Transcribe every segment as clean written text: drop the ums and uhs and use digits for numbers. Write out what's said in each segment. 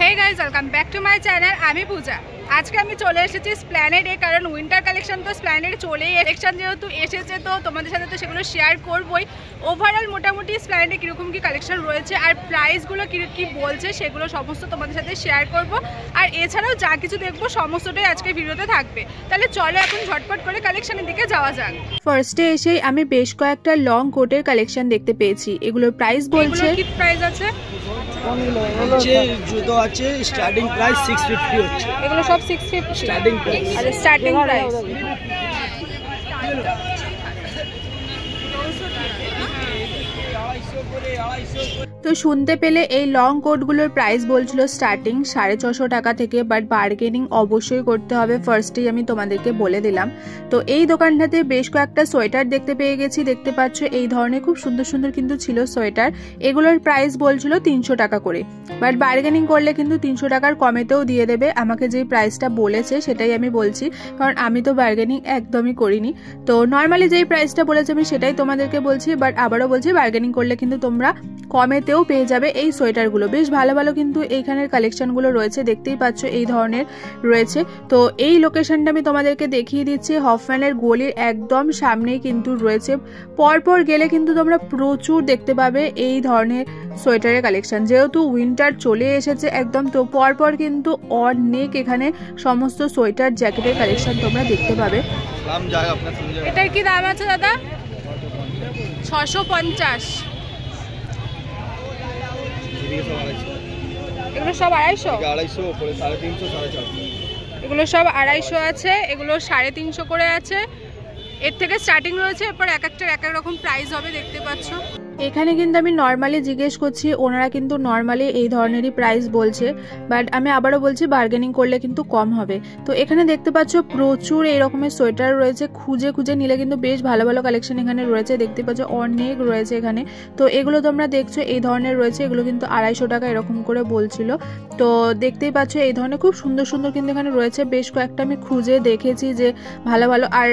Hey guys welcome back to my channel আমি পূজা। আজকে আমি চলে এসেছি স্প্ল্যানেডে, কারণ উইন্টার কালেকশন তো স্প্ল্যানেডে চলেই কালেকশন যেহেতু এসেছে তো তোমাদের সাথে তো সেগুলো শেয়ার করবই। ওভারঅল মোটামুটি স্প্ল্যানেডে কীরকম কী কালেকশন রয়েছে আর প্রাইসগুলো কী বলছে সেগুলো সমস্ত তোমাদের সাথে শেয়ার করব। আর এছাড়াও যা কিছু দেখবো সমস্তটাই আজকে ভিডিওতে থাকবে। তাহলে চলো এখন ঝটপট করে কালেকশনের দিকে যাওয়া যাক। ফার্স্টে এসেই আমি বেশ কয়েকটা লং কোটের কালেকশন দেখতে পেয়েছি। এগুলোর প্রাইস বলছে, কি প্রাইস আছে? জুতো আছে স্টার্টিং প্রাইস 650 হচ্ছে। এগুলো সব 650 স্টার্টিং প্রাইস। আচ্ছা, স্টার্টিং প্রাইস। তো শুনতে পেলে এই লং কোটগুলোর প্রাইস বলছিল স্টার্টিং 650 টাকা থেকে, বাট বার্গেনিং অবশ্যই করতে হবে, ফার্স্টেই আমি তোমাদেরকে বলে দিলাম। তো এই দোকানটাতে বেশ কয়েকটা সোয়েটার দেখতে পেয়ে গেছি, দেখতে পাচ্ছ এই ধরনের খুব সুন্দর সুন্দর কিন্তু ছিল সোয়েটার। এগুলোর প্রাইস বলছিল 300 টাকা করে, বাট বার্গেনিং করলে কিন্তু 300 টাকার কমেতেও দিয়ে দেবে। আমাকে যে প্রাইসটা বলেছে সেটাই আমি বলছি, কারণ আমি তো বার্গেনিং একদমই করিনি। তো নর্মালি যেই প্রাইসটা বলেছে আমি সেটাই তোমাদেরকে বলছি, বাট আবারও বলছি বার্গেনিং করলে কিন্তু তোমরা কমেতেও পেয়ে যাবে এই সোয়েটারগুলো। বেশ ভালো ভালো কিন্তু এইখানের কালেকশনগুলো রয়েছে, দেখতেই পাচ্ছ এই ধরনের রয়েছে। তো এই লোকেশনটা আমি তোমাদেরকে দেখিয়ে দিচ্ছি, হফম্যানের গলির একদম সামনেই কিন্তু রয়েছে। পরপর গেলে কিন্তু তোমরা প্রচুর দেখতে পাবে এই ধরনের সোয়েটারের কালেকশন, যেহেতু উইন্টার চলে এসেছে একদম, তো পরপর কিন্তু অনেক এখানে সমস্ত সোয়েটার জ্যাকেটের কালেকশন তোমরা দেখতে পাবে। এটার কি দাম আছে দাদা? 650। এগুলো সব 250? এগুলো সব 250 আছে, এগুলো 350 করে আছে। এর থেকে স্টার্টিং রয়েছে, এরপর এক একটার এক এক রকম প্রাইস হবে, দেখতে পাচ্ছ। এখানে কিন্তু আমি নর্মালি জিজ্ঞেস করছি, ওনারা কিন্তু নর্মালি এই ধরনেরই প্রাইস বলছে, বাট আমি আবারও বলছি বার্গেনিং করলে কিন্তু কম হবে। তো এখানে দেখতে পাচ্ছ প্রচুর এই রকমের সোয়েটার রয়েছে, খুঁজে খুঁজে নিলে কিন্তু বেশ ভালো ভালো কালেকশন এখানে রয়েছে, দেখতে পাচ্ছ অনেক রয়েছে এখানে। তো এগুলো তোমরা দেখছো এই ধরনের রয়েছে, এগুলো কিন্তু 250 টাকা এরকম করে বলছিল। তো দেখতেই পাচ্ছ এই ধরনের খুব সুন্দর সুন্দর কিন্তু এখানে রয়েছে, বেশ কয়েকটা আমি খুঁজে দেখেছি যে ভালো ভালো। আর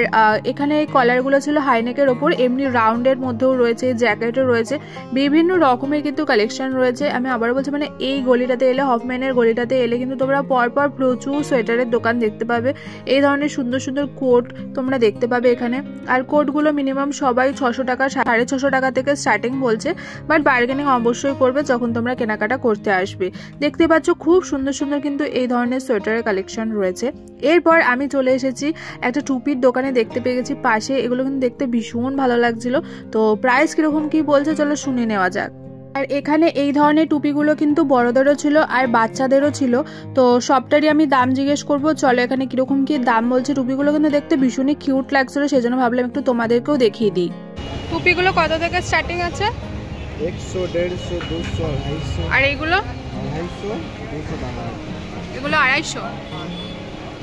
এখানে এই কলারগুলো ছিল হাইনেকের ওপর, এমনি রাউন্ডের মধ্যেও রয়েছে, জ্যাকেটও রয়েছে, বিভিন্ন রকমের কিন্তু কালেকশন রয়েছে। আমি আবার বলছি মানে এই গলিটাতে এলে, হফম্যানের গলিটাতে এলে কিন্তু তোমরা পরপর প্রচুর সোয়েটারের দোকান দেখতে পাবে। এই ধরনের সুন্দর সুন্দর কোট তোমরা দেখতে পাবে এখানে। আর কোটগুলো মিনিমাম সবাই 600 টাকা 650 টাকা থেকে স্টার্টিং বলছে, বাট বার্গেনিং অবশ্যই করবে যখন তোমরা কেনাকাটা করতে আসবে। দেখতে পাচ্ছ খুব সুন্দর সুন্দর কিন্তু এই ধরনের সোয়েটারের কালেকশন রয়েছে। এরপর আমি চলে এসেছি একটা টুপির দোকানে, দেখতে পেয়ে গেছি পাশে। এগুলো কিন্তু দেখতে ভীষণ ভালো লাগছিল। তো প্রাইস কিরকম কি বলছে চলো শুনে নেওয়া যাক। আর এখানে এই ধরনের টুপিগুলো কিন্তু বড়দেরও ছিল আর বাচ্চাদেরও ছিল, তো সবটারই আমি দাম জিজ্ঞেস করবো। চলো এখানে কিরকম কি দাম বলছে। টুপিগুলো কিন্তু দেখতে ভীষণই কিউট লাগছিল, সেজন্য ভাবলাম একটু তোমাদেরকেও দেখিয়ে দিই। টুপিগুলো কত থেকে স্টার্টিং আছে? 100, 150, 200, 250। আর এইগুলো? 250, 200 টাকা। এগুলো 250?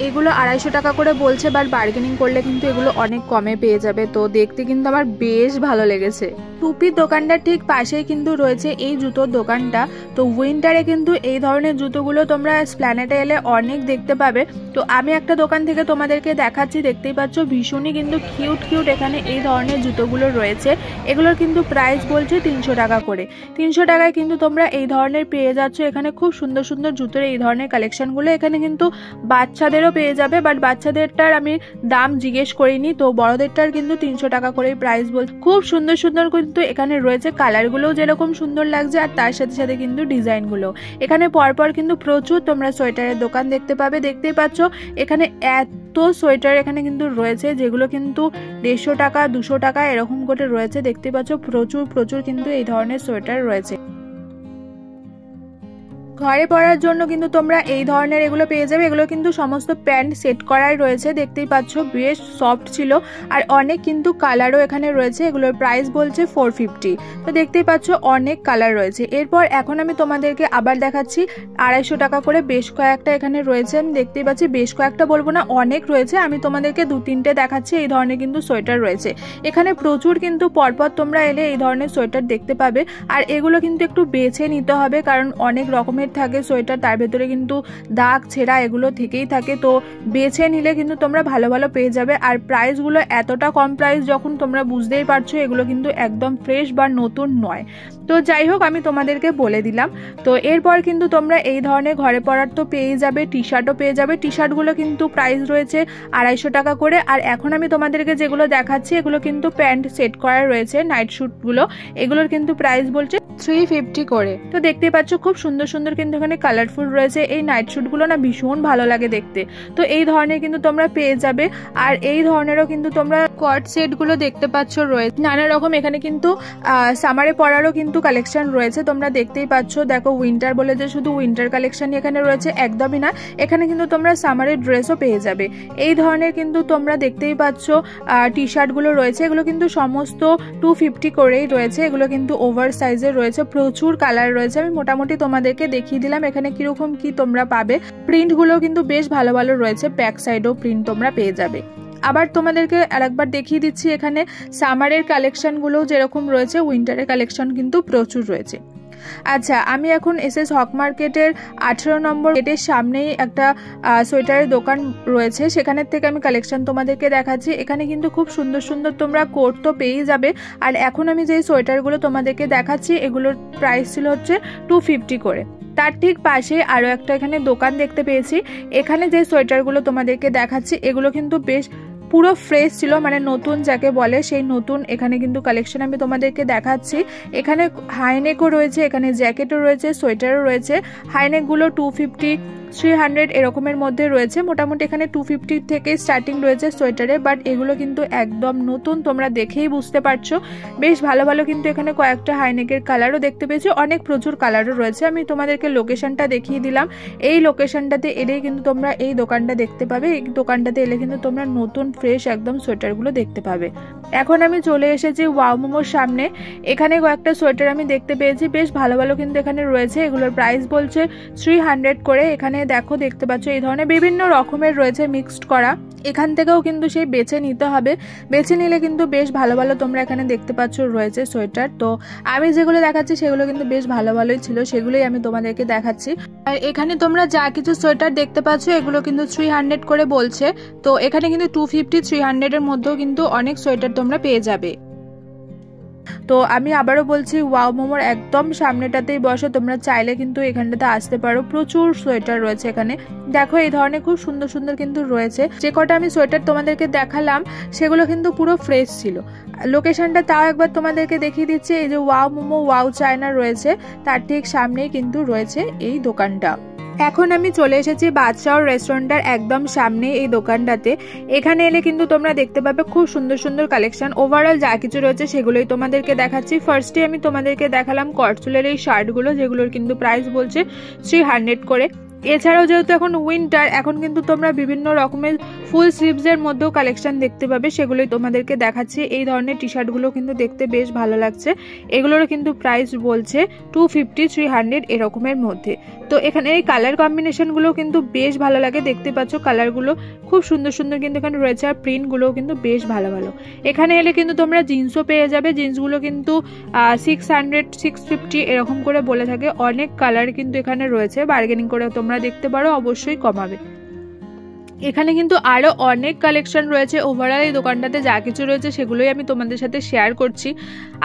এগুলো 250 টাকা করে বলছে, বাট বার্গেনিং করলে কিন্তু এগুলো অনেক কমে পেয়ে যাবে। তো দেখতে কিন্তু আমার বেশ ভালো লেগেছে। টুপির দোকানটার ঠিক পাশেই কিন্তু রয়েছে এই জুতোর দোকানটা। তো উইন্টারে কিন্তু এই ধরনের জুতোগুলো তোমরা স্প্ল্যানেডে এলে অনেক দেখতে পাবে। তো আমি একটা দোকান থেকে তোমাদেরকে দেখাচ্ছি, দেখতেই পাচ্ছ ভীষণই কিন্তু কিউট কিউট এখানে এই ধরনের জুতোগুলো রয়েছে। এগুলোর কিন্তু প্রাইস বলছে 300 টাকা করে। 300 টাকায় কিন্তু তোমরা এই ধরনের পেয়ে যাচ্ছ। এখানে খুব সুন্দর সুন্দর জুতোর এই ধরনের কালেকশনগুলো এখানে কিন্তু বাচ্চাদেরও পেয়ে যাবে, বাট বাচ্চাদেরটার আমি দাম জিজ্ঞেস করিনি। তো বড়দেরটার কিন্তু 300 টাকা করে প্রাইস বলছে। খুব সুন্দর সুন্দর কিন্তু এখানে রয়েছে, কালারগুলোও যেরকম সুন্দর লাগছে আর তার সাথে সাথে কিন্তু ডিজাইনগুলো। এখানে পরপর কিন্তু প্রচুর তোমরা সোয়েটারের দোকান দেখতে পাবে। দেখতেই পাচ্ছ এখানে এত সোয়েটার এখানে কিন্তু রয়েছে, যেগুলো কিন্তু 150 টাকা 200 টাকা এরকম করে রয়েছে। দেখতে পাচ্ছ প্রচুর প্রচুর কিন্তু এই ধরনের সোয়েটার রয়েছে। ঘরে পরার জন্য কিন্তু তোমরা এই ধরনের এগুলো পেয়ে যাবে। এগুলো কিন্তু সমস্ত প্যান্ট সেট করাই রয়েছে, দেখতেই পাচ্ছ বেশ সফট ছিল আর অনেক কিন্তু কালারও এখানে রয়েছে। এগুলোর প্রাইস বলছে 450। তো দেখতেই পাচ্ছ অনেক কালার রয়েছে। এরপর এখন আমি তোমাদেরকে আবার দেখাচ্ছি 250 টাকা করে বেশ কয়েকটা এখানে রয়েছে। আমি দেখতেই পাচ্ছি বেশ কয়েকটা বলবো না, অনেক রয়েছে। আমি তোমাদেরকে 2-3টে দেখাচ্ছি। এই ধরনের কিন্তু সোয়েটার রয়েছে এখানে প্রচুর, কিন্তু পরপর তোমরা এলে এই ধরনের সোয়েটার দেখতে পাবে। আর এগুলো কিন্তু একটু বেছে নিতে হবে, কারণ অনেক রকমের থাকে সোয়েটার, তার ভেতরে কিন্তু দাগ ছেঁড়া এগুলো থেকেই থাকে। তো বেছে নিলে কিন্তু তোমরা ভালো ভালো পেয়ে যাবে। আর প্রাইসগুলো এতটা কম প্রাইস যখন তোমরা বুঝতেই পারছো এগুলো কিন্তু একদম ফ্রেশ বা নতুন নয়। তো তো যাই হোক আমি তোমাদেরকে বলে দিলাম। তো এরপর কিন্তু তোমরা এই ধরনের ঘরে পরার তো পেয়ে যাবে, টি শার্টও পেয়ে যাবে। টি শার্টগুলো কিন্তু প্রাইস রয়েছে 250 টাকা করে। আর এখন আমি তোমাদেরকে যেগুলো দেখাচ্ছি এগুলো কিন্তু প্যান্ট সেট করা রয়েছে, নাইট স্যুটগুলো, এগুলোর কিন্তু প্রাইস বলছে 350 করে। তো দেখতেই পাচ্ছ খুব সুন্দর সুন্দর কিন্তু এখানে কালারফুল রয়েছে। এই নাইট স্যুটগুলো না ভীষণ ভালো লাগে দেখতে। তো এই ধরনের কিন্তু তোমরা পেয়ে যাবে। আর এই ধরনেরও কিন্তু তোমরা কট সেটগুলো দেখতে পাচ্ছ রয়েছে নানা রকম। এখানে কিন্তু সামারে পরারও কিন্তু কালেকশন রয়েছে, তোমরা দেখতেই পাচ্ছ। দেখো উইন্টার বলে যে শুধু উইন্টার কালেকশনই এখানে রয়েছে, একদমই না। এখানে কিন্তু তোমরা সামারের ড্রেসও পেয়ে যাবে। এই ধরনের কিন্তু তোমরা দেখতেই পাচ্ছ টি শার্টগুলো রয়েছে, এগুলো কিন্তু সমস্ত 250 করেই রয়েছে। এগুলো কিন্তু ওভার সাইজের রয়েছে, প্রচুর কালার রয়েছে। আমি মোটামুটি তোমাদেরকে দেখিয়ে দিলাম এখানে কিরকম কি তোমরা পাবে। প্রিন্টগুলো কিন্তু বেশ ভালো ভালো রয়েছে, ব্যাক সাইডও প্রিন্ট তোমরা পেয়ে যাবে। আবার তোমাদেরকে আরেকবার দেখিয়ে দিচ্ছি এখানে সামারের কালেকশনগুলো যেরকম রয়েছে, উইন্টারের কালেকশন কিন্তু প্রচুর রয়েছে। আচ্ছা, আমি এখন এসএস হক মার্কেটের 18 নম্বর গেটের সামনেই একটা সোয়েটারের দোকান রয়েছে, সেখানের থেকে আমি কালেকশন তোমাদেরকে দেখাচ্ছি। এখানে কিন্তু খুব সুন্দর সুন্দর তোমরা কোট তো পেয়েই যাবে। আর এখন আমি যে সোয়েটারগুলো তোমাদেরকে দেখাচ্ছি এগুলোর প্রাইস ছিল হচ্ছে 250 করে। তার ঠিক পাশে আরও একটা এখানে দোকান দেখতে পেয়েছি। এখানে যে সোয়েটারগুলো তোমাদেরকে দেখাচ্ছি এগুলো কিন্তু বেশ পুরো ফ্রেশ ছিল, মানে নতুন যাকে বলে সেই নতুন। এখানে কিন্তু কালেকশন আমি তোমাদেরকে দেখাচ্ছি। এখানে হাইনেকও রয়েছে, এখানে জ্যাকেটও রয়েছে, সোয়েটারও রয়েছে। হাইনেকগুলো 250, 300 এরকমের মধ্যে রয়েছে। মোটামুটি এখানে 250 থেকে স্টার্টিং রয়েছে সোয়েটারে, বাট এগুলো কিন্তু একদম নতুন, তোমরা দেখেই বুঝতে পারছো। বেশ ভালো ভালো কিন্তু এখানে কয়েকটা হাইনেকের কালারও দেখতে পেয়েছি, অনেক প্রচুর কালারও রয়েছে। আমি তোমাদেরকে লোকেশনটা দেখিয়ে দিলাম। এই লোকেশনটাতে এলেই কিন্তু তোমরা এই দোকানটা দেখতে পাবে। এই দোকানটাতে এলে কিন্তু তোমরা নতুন ফ্রেশ একদম সোয়েটারগুলো দেখতে পাবে। এখন আমি চলে এসেছি ওয়াও মোমোর সামনে। এখানে কয়েকটা সোয়েটার আমি দেখতে পেয়েছি, বেশ ভালো ভালো কিন্তু এখানে রয়েছে। এগুলোর প্রাইস বলছে 300 করে। এখানে দেখো দেখতে পাচ্ছ এই ধরনের বিভিন্ন রকমের রয়েছে মিক্সড করা। এখান থেকেও কিন্তু সেই বেছে নিতে হবে, বেছে নিলে কিন্তু বেশ ভালো ভালো তোমরা এখানে দেখতে পাচ্ছ রয়েছে সোয়েটার। তো আমি যেগুলো দেখাচ্ছি সেগুলো কিন্তু বেশ ভালো ভালোই ছিল, সেগুলোই আমি তোমাদেরকে দেখাচ্ছি। আর এখানে তোমরা যা কিছু সোয়েটার দেখতে পাচ্ছ এগুলো কিন্তু 300 করে বলছে। তো এখানে কিন্তু 250, 300 এর মধ্যেও কিন্তু অনেক সোয়েটার তোমরা পেয়ে যাবে। তো আমি আবারও বলছি ওয়াও মোমোর একদম সামনেটাতেই বসে, তোমরা চাইলে কিন্তু এখানটাতে আসতে পারো। প্রচুর সোয়েটার রয়েছে এখানে। দেখো এই ধরনের খুব সুন্দর সুন্দর কিন্তু রয়েছে। যে কটা আমি সোয়েটার তোমাদেরকে দেখালাম সেগুলো কিন্তু পুরো ফ্রেশ ছিল। লোকেশনটা তাও একবার তোমাদেরকে দেখিয়ে দিচ্ছি। এই যে ওয়াও মোমো ওয়াও চায়না রয়েছে, তার ঠিক সামনেই কিন্তু রয়েছে এই দোকানটা। এখন আমি চলে এসেছি বাদশাহর রেস্টুরেন্টের একদম সামনে এই দোকানটাতে। এখানে এলে কিন্তু তোমরা দেখতে পাবে খুব সুন্দর সুন্দর কালেকশন। ওভারঅল যা কিছু রয়েছে সেগুলোই তোমাদেরকে দেখাচ্ছি। ফার্স্টে আমি তোমাদেরকে দেখালাম কটচুলের এই শার্টগুলো, যেগুলোর কিন্তু প্রাইস বলছে 300 করে। এছাড়াও যেহেতু এখন উইন্টার, এখন কিন্তু তোমরা বিভিন্ন রকমের ফুল স্লিভসের মধ্যেও কালেকশন দেখতে পাবে, সেগুলোই তোমাদেরকে দেখাচ্ছি। এই ধরনের টি শার্টগুলো কিন্তু দেখতে বেশ ভালো লাগছে। এগুলোরও কিন্তু প্রাইস বলছে 250, 300 এরকমের মধ্যে। তো এখানে এই কালার কম্বিনেশনগুলো কিন্তু বেশ ভালো লাগে, দেখতে পাচ্ছ কালারগুলো খুব সুন্দর সুন্দর কিন্তু এখানে রয়েছে। আর প্রিন্টগুলোও কিন্তু বেশ ভালো ভালো। এখানে এলে কিন্তু তোমরা জিন্সও পেয়ে যাবে। জিন্সগুলো কিন্তু 600, 650 এরকম করে বলে থাকে। অনেক কালার কিন্তু এখানে রয়েছে, বার্গেনিং করে তোমরা দেখতে পারো, অবশ্যই কমাবে। এখানে কিন্তু আরো অনেক কালেকশন রয়েছে। ওভারঅল এই দোকানটাতে যা কিছু রয়েছে সেগুলোই আমি তোমাদের সাথে শেয়ার করছি।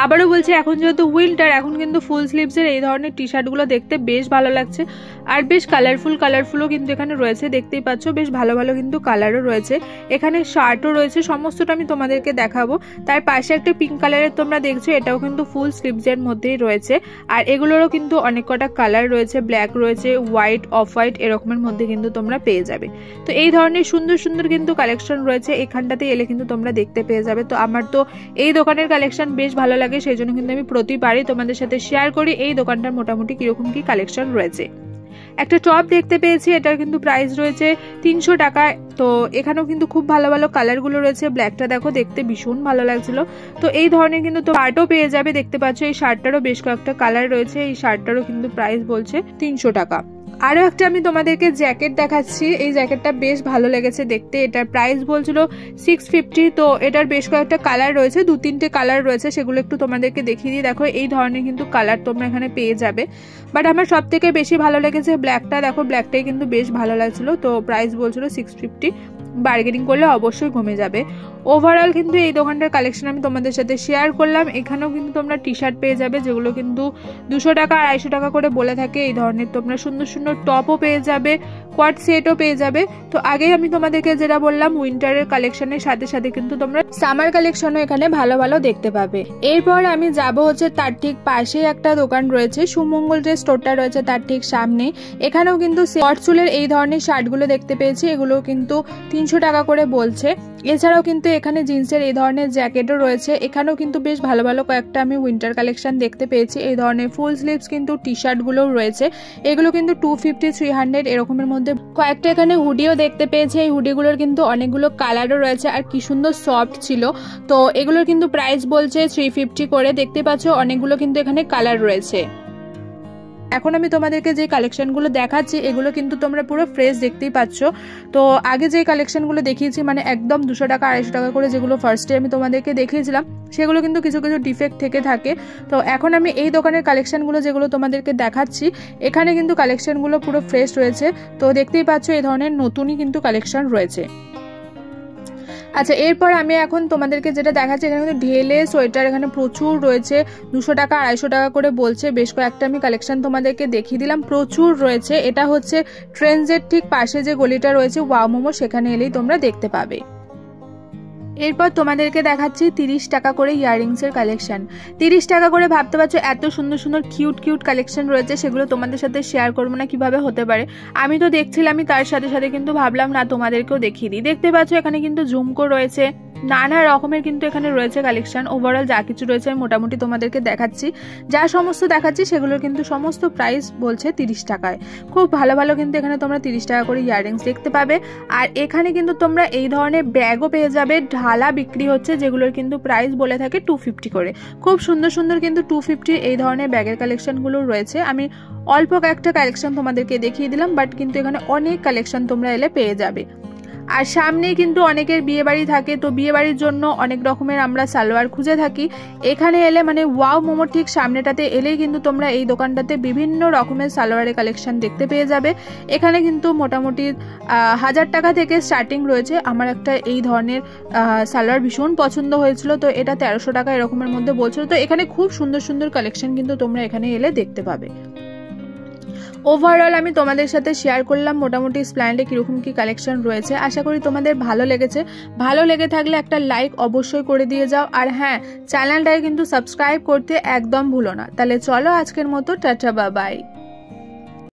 আবারও বলছি এখন যেহেতু উইন্টার, এখন কিন্তু ফুল স্লিভসের এই ধরনের টি শার্টগুলো দেখতে বেশ ভালো লাগছে। আর বেশ কালারফুলও কিন্তু এখানে রয়েছে, দেখতেই পাচ্ছ বেশ ভালো ভালো কিন্তু কালারও রয়েছে। এখানে শার্টও রয়েছে, সমস্তটা আমি তোমাদেরকে দেখাবো। তার পাশে একটা পিঙ্ক কালারের তোমরা দেখছো, এটাও কিন্তু ফুল স্লিভসের মধ্যেই রয়েছে। আর এগুলোরও কিন্তু অনেক কটা কালার রয়েছে, ব্ল্যাক রয়েছে, হোয়াইট, অফ হোয়াইট এরকমের মধ্যে কিন্তু তোমরা পেয়ে যাবে। তো এই ধরনের সুন্দর সুন্দর কিন্তু কালেকশন রয়েছে, এখানটাতে এলে কিন্তু তোমরা দেখতে পেয়ে যাবে। তো আমার তো এই দোকানের কালেকশন বেশ ভালো লাগে, সেই জন্য কিন্তু আমি প্রতিবারই তোমাদের সাথে শেয়ার করি এই দোকানটার মোটামুটি কিরকম কি কালেকশন রয়েছে। একটা টপ দেখতে পেয়েছি, এটার কিন্তু প্রাইস রয়েছে 300 টাকা। তো এখানেও কিন্তু খুব ভালো ভালো কালারগুলো রয়েছে। ব্ল্যাকটা দেখো দেখতে ভীষণ ভালো লাগছিল। তো এই ধরনের কিন্তু শার্টও পেয়ে যাবে, দেখতে পাচ্ছ এই শার্টটারও বেশ কয়েকটা কালার রয়েছে। এই শার্টটারও কিন্তু প্রাইস বলছে 300 টাকা। আরো একটা আমি তোমাদেরকে জ্যাকেট দেখাচ্ছি। এই জ্যাকেটটা বেশ ভালো লেগেছে দেখতে, এটার প্রাইস বলছিল 650। তো এটার বেশ কয়েকটা কালার রয়েছে, 2-3টে কালার রয়েছে, সেগুলো একটু তোমাদেরকে দেখিয়ে দিই। দেখো এই ধরনের কিন্তু কালার তোমরা এখানে পেয়ে যাবে, বাট আমার সব থেকে বেশি ভালো লেগেছে ব্ল্যাকটা। দেখো ব্ল্যাকটাই কিন্তু বেশ ভালো লাগছিল। তো প্রাইস বলছিল 650, বার্গেনিং করলে অবশ্যই কমে যাবে। ওভারঅল কিন্তু এই দোকানটার কালেকশন আমি তোমাদের সাথে শেয়ার করলাম। এখানেও কিন্তু তোমরা টি শার্ট পেয়ে যাবে, যেগুলো কিন্তু 200 টাকা 250 টাকা করে বলে থাকে। এই ধরনের তোমরা সুন্দর সুন্দর টপও পেয়ে যাবে, কোয়াড সেটও পেয়ে যাবে। তো আগেই আমি তোমাদেরকে যেটা বললাম, উইন্টারের কালেকশনের সাথে সাথে কিন্তু তোমরা সামার কালেকশনও এখানে ভালো ভালো দেখতে পাবে। এরপর আমি যাব হচ্ছে তার ঠিক পাশে একটা দোকান রয়েছে, সুমঙ্গল যে স্টোরটা রয়েছে তার ঠিক সামনে। এখানেও কিন্তু ফরচুলের এই ধরনের শার্টগুলো দেখতে পেয়েছি, এগুলো কিন্তু 300 টাকা করে বলছে। এছাড়াও কিন্তু এখানে জিন্সের এই ধরনের জ্যাকেটও রয়েছে। এখানেও কিন্তু বেশ ভালো ভালো কয়েকটা আমি উইন্টার কালেকশন দেখতে পেয়েছি। এই ধরনের ফুল স্লিভস কিন্তু টি শার্টগুলোও রয়েছে, এগুলো কিন্তু 250 300 এরকমের মধ্যে। কয়েকটা এখানে হুডিও দেখতে পেয়েছি, এই হুডিগুলোর কিন্তু অনেকগুলো কালারও রয়েছে আর কি সুন্দর সফট ছিল। তো এগুলোর কিন্তু প্রাইস বলছে 350 করে। দেখতে পাচ্ছ অনেকগুলো কিন্তু এখানে কালার রয়েছে। এখন আমি তোমাদেরকে যে কালেকশনগুলো দেখাচ্ছি এগুলো কিন্তু তোমরা পুরো ফ্রেশ দেখতেই পাচ্ছ। তো আগে যে কালেকশনগুলো দেখিয়েছি মানে একদম 200 টাকা 250 টাকা করে যেগুলো ফার্স্টে আমি তোমাদেরকে দেখিয়েছিলাম, সেগুলো কিন্তু কিছু কিছু ডিফেক্ট থেকে থাকে। তো এখন আমি এই দোকানের কালেকশনগুলো যেগুলো তোমাদেরকে দেখাচ্ছি, এখানে কিন্তু কালেকশনগুলো পুরো ফ্রেশ রয়েছে। তো দেখতেই পাচ্ছ এই ধরনের নতুনই কিন্তু কালেকশন রয়েছে। আচ্ছা, এরপর আমি এখন তোমাদেরকে যেটা দেখাচ্ছি, এখানে কিন্তু ঢেলে সোয়েটার এখানে প্রচুর রয়েছে, 200 টাকা 250 টাকা করে বলছে। বেশ কয়েকটা আমি কালেকশন তোমাদেরকে দেখিয়ে দিলাম, প্রচুর রয়েছে। এটা হচ্ছে ট্রেন্ডসের ঠিক পাশে যে গলিটা রয়েছে ওয়াও মোমো, সেখানে এলেই তোমরা দেখতে পাবে। এরপর তোমাদেরকে দেখাচ্ছি 30 টাকা করে ইয়াররিংসের কালেকশন। 30 টাকা করে ভাবতে পারছো এত সুন্দর সুন্দর কিউট কিউট কালেকশন রয়েছে, সেগুলো তোমাদের সাথে শেয়ার করবো না কিভাবে হতে পারে। আমি তো দেখছিলামই, তার সাথে সাথে কিন্তু ভাবলাম না তোমাদেরকেও দেখিয়ে দিই। দেখতে পাচ্ছ এখানে কিন্তু ঝুমকো রয়েছে, নানা রকমের কিন্তু এখানে রয়েছে কালেকশন। ওভারঅল যা কিছু রয়েছে আমি মোটামুটি তোমাদেরকে দেখাচ্ছি। যা সমস্ত দেখাচ্ছি সেগুলোর কিন্তু সমস্ত প্রাইস বলছে 30 টাকায়। খুব ভালো ভালো কিন্তু এখানে তোমরা 30 টাকা করে ইয়াররিংস দেখতে পাবে। আর এখানে কিন্তু তোমরা এই ধরনের ব্যাগও পেয়ে যাবে, ঢালা বিক্রি হচ্ছে, যেগুলোর কিন্তু প্রাইস বলে থাকে 250 করে। খুব সুন্দর সুন্দর কিন্তু 250 এই ধরনের ব্যাগের কালেকশনগুলো রয়েছে। আমি অল্প কয়েকটা কালেকশন তোমাদেরকে দেখিয়ে দিলাম, বাট কিন্তু এখানে অনেক কালেকশন তোমরা এলে পেয়ে যাবে। আর সামনেই কিন্তু অনেকের বিয়ে বাড়ি থাকে, তো বিয়ে বাড়ির জন্য অনেক রকমের আমরা সালোয়ার খুঁজে থাকি। এখানে এলে মানে ওয়াও মোমো ঠিক সামনেটাতে এলেই কিন্তু তোমরা এই দোকানটাতে বিভিন্ন রকমের সালোয়ারের কালেকশন দেখতে পেয়ে যাবে। এখানে কিন্তু মোটামুটি 1000 টাকা থেকে স্টার্টিং রয়েছে। আমার একটা এই ধরনের সালোয়ার ভীষণ পছন্দ হয়েছিল, তো এটা 1300 টাকা এরকমের মধ্যে বলছিল। তো এখানে খুব সুন্দর সুন্দর কালেকশন কিন্তু তোমরা এখানে এলে দেখতে পাবে। ওভারঅল আমি তোমাদের সাথে শেয়ার করলাম মোটামুটি স্প্ল্যান্ডে কিরকম কি কালেকশন রয়েছে। আশা করি তোমাদের ভালো লেগেছে। ভালো লেগে থাকলে একটা লাইক অবশ্যই করে দিয়ে যাও। আর হ্যাঁ, চ্যানেলটাকে কিন্তু সাবস্ক্রাইব করতে একদম ভুলো না। তাহলে চলো আজকের মতো টাটা বাই বাই।